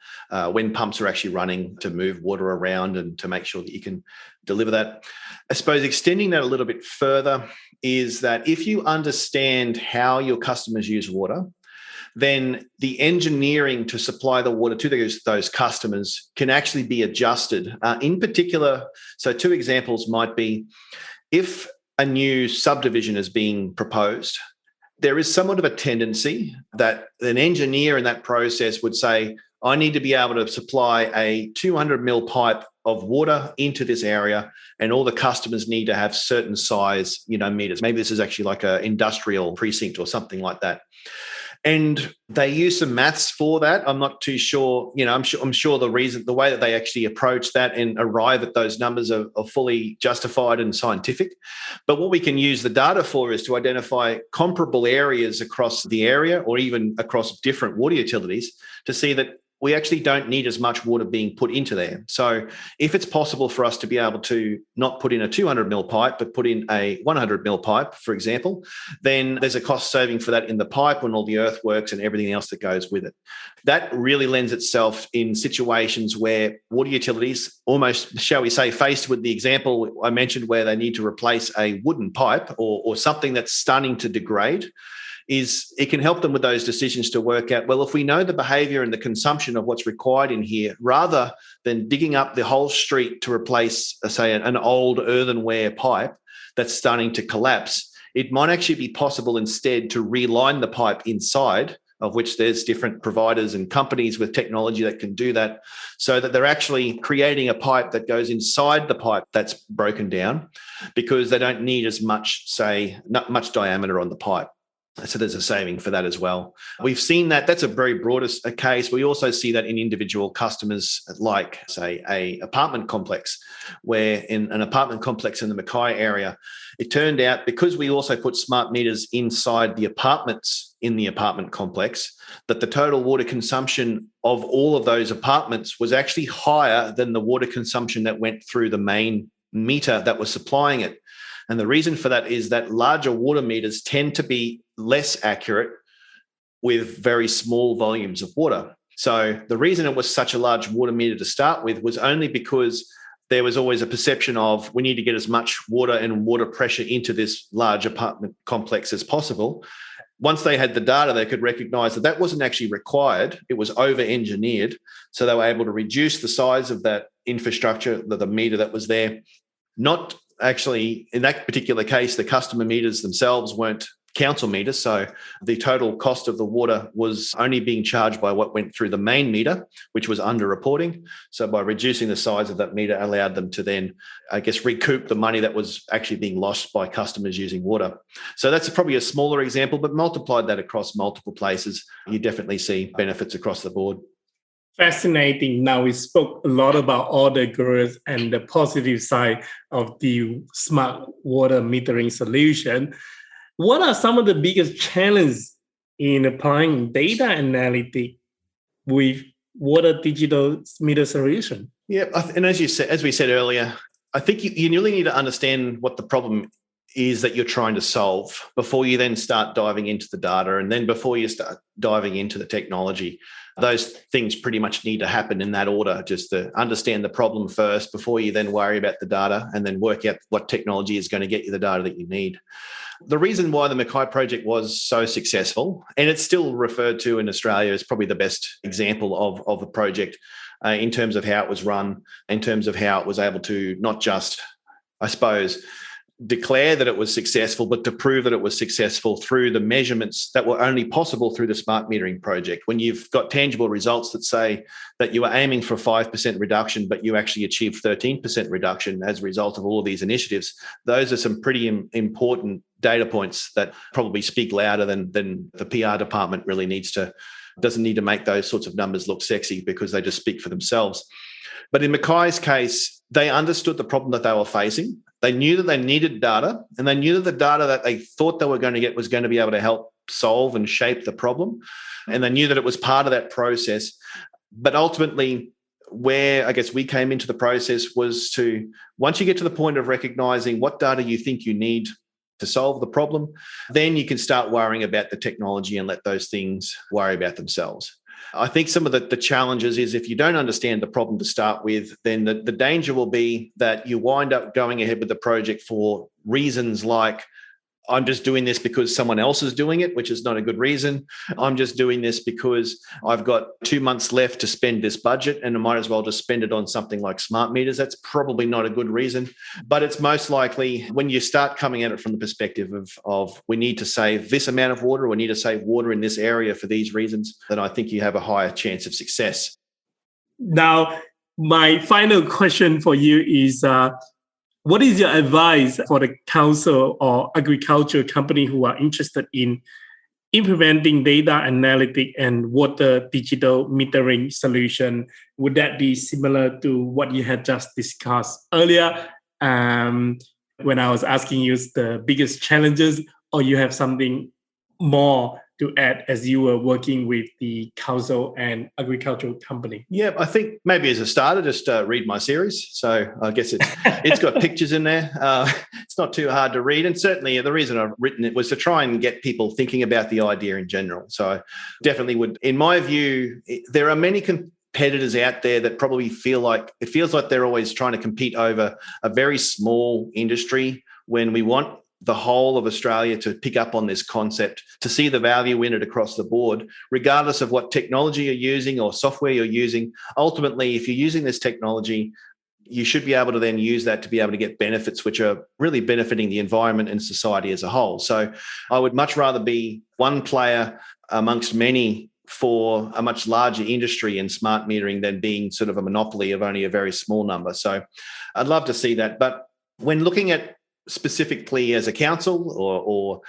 when pumps are actually running, to move water around and to make sure that you can deliver that. I suppose extending that a little bit further is that if you understand how your customers use water, then the engineering to supply the water to those customers can actually be adjusted. In particular, so two examples might be, if a new subdivision is being proposed, there is somewhat of a tendency that an engineer in that process would say, I need to be able to supply a 200 mil pipe of water into this area, and all the customers need to have certain size, meters. Maybe this is actually like an industrial precinct or something like that. And they use some maths for that. I'm not too sure. I'm sure the way that they actually approach that and arrive at those numbers are fully justified and scientific. But what we can use the data for is to identify comparable areas across the area, or even across different water utilities, to see that we actually don't need as much water being put into there. So if it's possible for us to be able to not put in a 200 mil pipe, but put in a 100 mil pipe, for example, then there's a cost saving for that in the pipe and all the earthworks and everything else that goes with it. That really lends itself in situations where water utilities, almost, shall we say, faced with the example I mentioned where they need to replace a wooden pipe or something that's starting to degrade, is it can help them with those decisions to work out, well, if we know the behaviour and the consumption of what's required in here, rather than digging up the whole street to replace, say, an old earthenware pipe that's starting to collapse, it might actually be possible instead to reline the pipe inside, of which there's different providers and companies with technology that can do that, so that they're actually creating a pipe that goes inside the pipe that's broken down, because they don't need as much, not much diameter on the pipe. So there's a saving for that as well. We've seen that. That's a very broad case. We also see that in individual customers, like, say, a apartment complex, where in an apartment complex in the Mackay area, it turned out, because we also put smart meters inside the apartments in the apartment complex, that the total water consumption of all of those apartments was actually higher than the water consumption that went through the main meter that was supplying it. And the reason for that is that larger water meters tend to be less accurate with very small volumes of water. So the reason it was such a large water meter to start with was only because there was always a perception of, we need to get as much water and water pressure into this large apartment complex as possible. Once they had the data, they could recognize that that wasn't actually required. It was over-engineered. So they were able to reduce the size of that infrastructure, the meter that was there. Not actually, in that particular case, the customer meters themselves weren't council meters. So the total cost of the water was only being charged by what went through the main meter, which was under-reporting. So by reducing the size of that meter allowed them to then, recoup the money that was actually being lost by customers using water. So that's probably a smaller example, but multiplied that across multiple places, you definitely see benefits across the board. Fascinating. Now, we spoke a lot about all the growth and the positive side of the smart water metering solution. What are some of the biggest challenges in applying data analytics with water digital meter solution? Yeah, and as we said earlier, I think you really need to understand what the problem is that you're trying to solve before you then start diving into the data, and then before you start diving into the technology. Those things pretty much need to happen in that order, just to understand the problem first before you then worry about the data and then work out what technology is going to get you the data that you need. The reason why the Mackay project was so successful, and it's still referred to in Australia as probably the best example of a project in terms of how it was run, in terms of how it was able to not just, I suppose, declare that it was successful, but to prove that it was successful through the measurements that were only possible through the smart metering project. When you've got tangible results that say that you were aiming for 5% reduction, but you actually achieved 13% reduction as a result of all of these initiatives, those are some pretty important data points that probably speak louder than the PR department really doesn't need to make those sorts of numbers look sexy, because they just speak for themselves. But in Mackay's case, they understood the problem that they were facing. They knew that they needed data, and they knew that the data that they thought they were going to get was going to be able to help solve and shape the problem. And they knew that it was part of that process. But ultimately, where I guess we came into the process was to, once you get to the point of recognizing what data you think you need to solve the problem, then you can start worrying about the technology and let those things worry about themselves. I think some of the challenges is, if you don't understand the problem to start with, then the danger will be that you wind up going ahead with the project for reasons like, I'm just doing this because someone else is doing it, which is not a good reason. I'm just doing this because I've got 2 months left to spend this budget, and I might as well just spend it on something like smart meters. That's probably not a good reason. But it's most likely, when you start coming at it from the perspective of we need to save this amount of water, or we need to save water in this area for these reasons, then I think you have a higher chance of success. Now, my final question for you is, what is your advice for the council or agriculture company who are interested in implementing data analytic and water digital metering solution? Would that be similar to what you had just discussed earlier when I was asking you the biggest challenges, or you have something more to add as you were working with the council and agricultural company? Yeah, I think maybe as a starter, just read my series. So I guess it's got pictures in there. It's not too hard to read. And certainly the reason I've written it was to try and get people thinking about the idea in general. So I definitely would, in my view, there are many competitors out there that probably feels like they're always trying to compete over a very small industry, when we want the whole of Australia to pick up on this concept, to see the value in it across the board, regardless of what technology you're using or software you're using. Ultimately, if you're using this technology, you should be able to then use that to be able to get benefits which are really benefiting the environment and society as a whole. So I would much rather be one player amongst many for a much larger industry in smart metering than being sort of a monopoly of only a very small number. So I'd love to see that. But when looking at specifically as a council or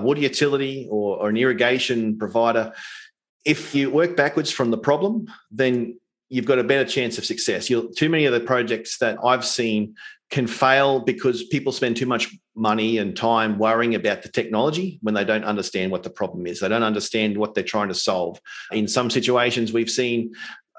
water utility or an irrigation provider, if you work backwards from the problem, then you've got a better chance of success. Too many of the projects that I've seen can fail because people spend too much money and time worrying about the technology when they don't understand what the problem is. They don't understand what they're trying to solve. In some situations, we've seen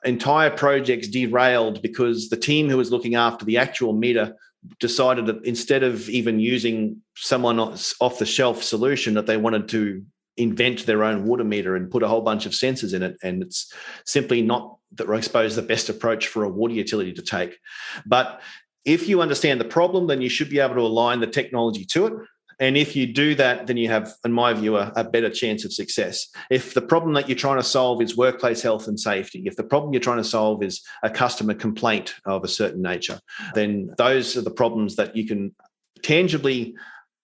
entire projects derailed because the team who was looking after the actual meter decided that instead of even using someone off-the-shelf solution, that they wanted to invent their own water meter and put a whole bunch of sensors in it. And it's simply not, I suppose, the best approach for a water utility to take. But if you understand the problem, then you should be able to align the technology to it. And if you do that, then you have, in my view, a better chance of success. If the problem that you're trying to solve is workplace health and safety, if the problem you're trying to solve is a customer complaint of a certain nature, then those are the problems that you can tangibly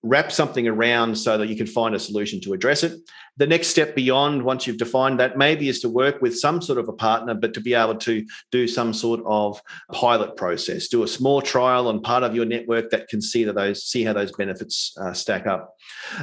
wrap something around so that you can find a solution to address it. The next step beyond, once you've defined that, maybe is to work with some sort of a partner, but to be able to do some sort of pilot process, do a small trial on part of your network that can see how those benefits stack up.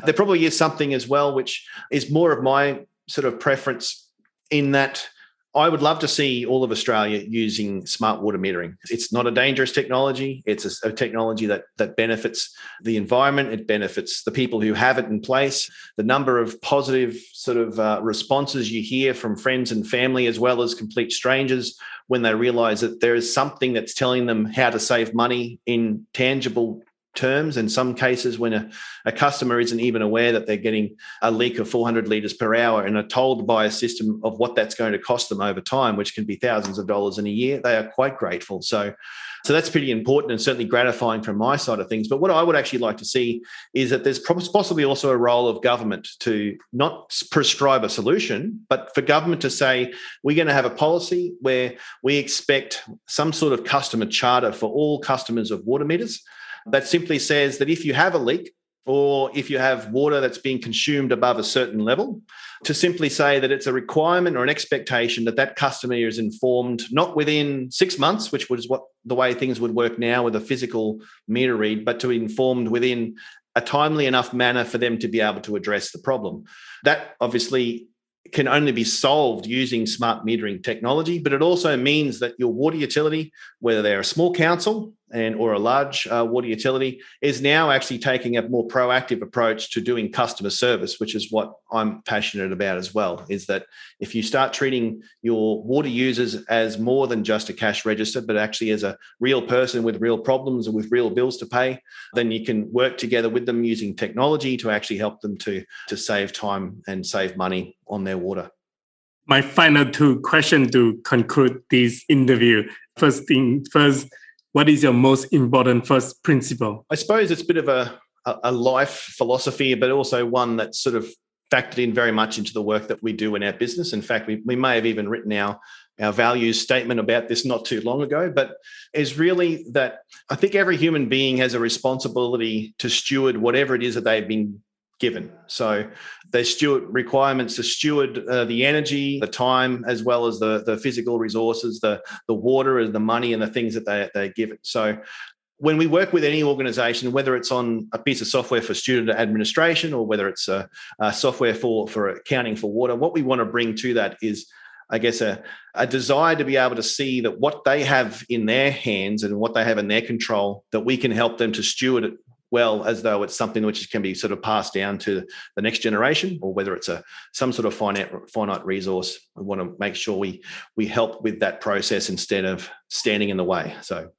There probably is something as well, which is more of my sort of preference, in that I would love to see all of Australia using smart water metering. It's not a dangerous technology. It's a technology that benefits the environment. It benefits the people who have it in place. The number of positive sort of responses you hear from friends and family, as well as complete strangers, when they realise that there is something that's telling them how to save money in tangible terms. In some cases, when a customer isn't even aware that they're getting a leak of 400 litres per hour and are told by a system of what that's going to cost them over time, which can be thousands of dollars in a year, they are quite grateful. So that's pretty important and certainly gratifying from my side of things. But what I would actually like to see is that there's possibly also a role of government to not prescribe a solution, but for government to say, we're going to have a policy where we expect some sort of customer charter for all customers of water meters that simply says that if you have a leak or if you have water that's being consumed above a certain level, to simply say that it's a requirement or an expectation that that customer is informed, not within 6 months, which was what the way things would work now with a physical meter read, but to be informed within a timely enough manner for them to be able to address the problem. That obviously can only be solved using smart metering technology, but it also means that your water utility, whether they're a small council or a large water utility, is now actually taking a more proactive approach to doing customer service, which is what I'm passionate about as well, is that if you start treating your water users as more than just a cash register, but actually as a real person with real problems and with real bills to pay, then you can work together with them using technology to actually help them to save time and save money on their water. My final two questions to conclude this interview. First thing first, what is your most important first principle? I suppose it's a bit of a life philosophy, but also one that's sort of factored in very much into the work that we do in our business. In fact, we may have even written our values statement about this not too long ago, but is really that I think every human being has a responsibility to steward whatever it is that they've been given. So they steward requirements to steward the energy, the time, as well as the physical resources, the water and the money and the things that they're given. So when we work with any organisation, whether it's on a piece of software for student administration or whether it's a software for accounting for water, what we want to bring to that is, I guess, a desire to be able to see that what they have in their hands and what they have in their control, that we can help them to steward it well, as though it's something which can be sort of passed down to the next generation, or whether it's some sort of finite resource. We want to make sure we help with that process instead of standing in the way. So,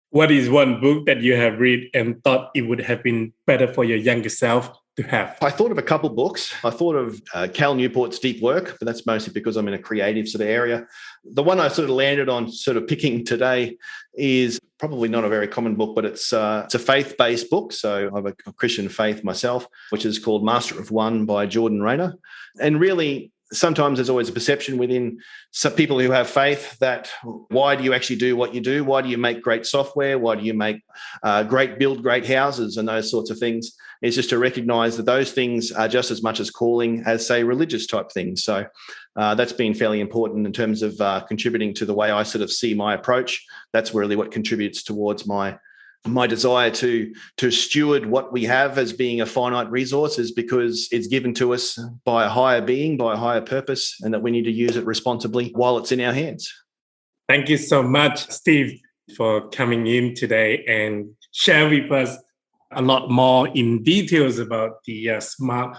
what is one book that you have read and thought it would have been better for your younger self to have? I thought of a couple of books. I thought of Cal Newport's Deep Work, but that's mostly because I'm in a creative sort of area. The one I sort of landed on sort of picking today is probably not a very common book, but it's a faith-based book. So I have a Christian faith myself, which is called Master of One by Jordan Rayner. And really, sometimes there's always a perception within some people who have faith that why do you actually do what you do? Why do you make great software? Why do you make build great houses and those sorts of things? It's just to recognise that those things are just as much as calling as, say, religious type things. So that's been fairly important in terms of contributing to the way I sort of see my approach. That's really what contributes towards my desire to steward what we have as being a finite resource, is because it's given to us by a higher being, by a higher purpose, and that we need to use it responsibly while it's in our hands. Thank you so much, Steve, for coming in today and share with us a lot more in details about the smart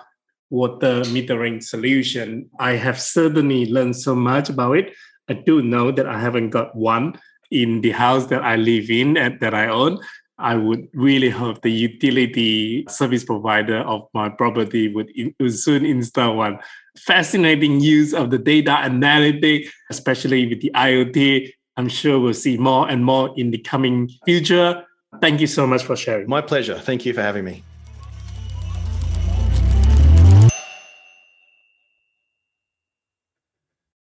water metering solution. I have certainly learned so much about it. I do know that I haven't got one in the house that I live in and that I own. I would really hope the utility service provider of my property would soon install one. Fascinating use of the data analytics, especially with the IoT. I'm sure we'll see more and more in the coming future. Thank you so much for sharing. My pleasure. Thank you for having me.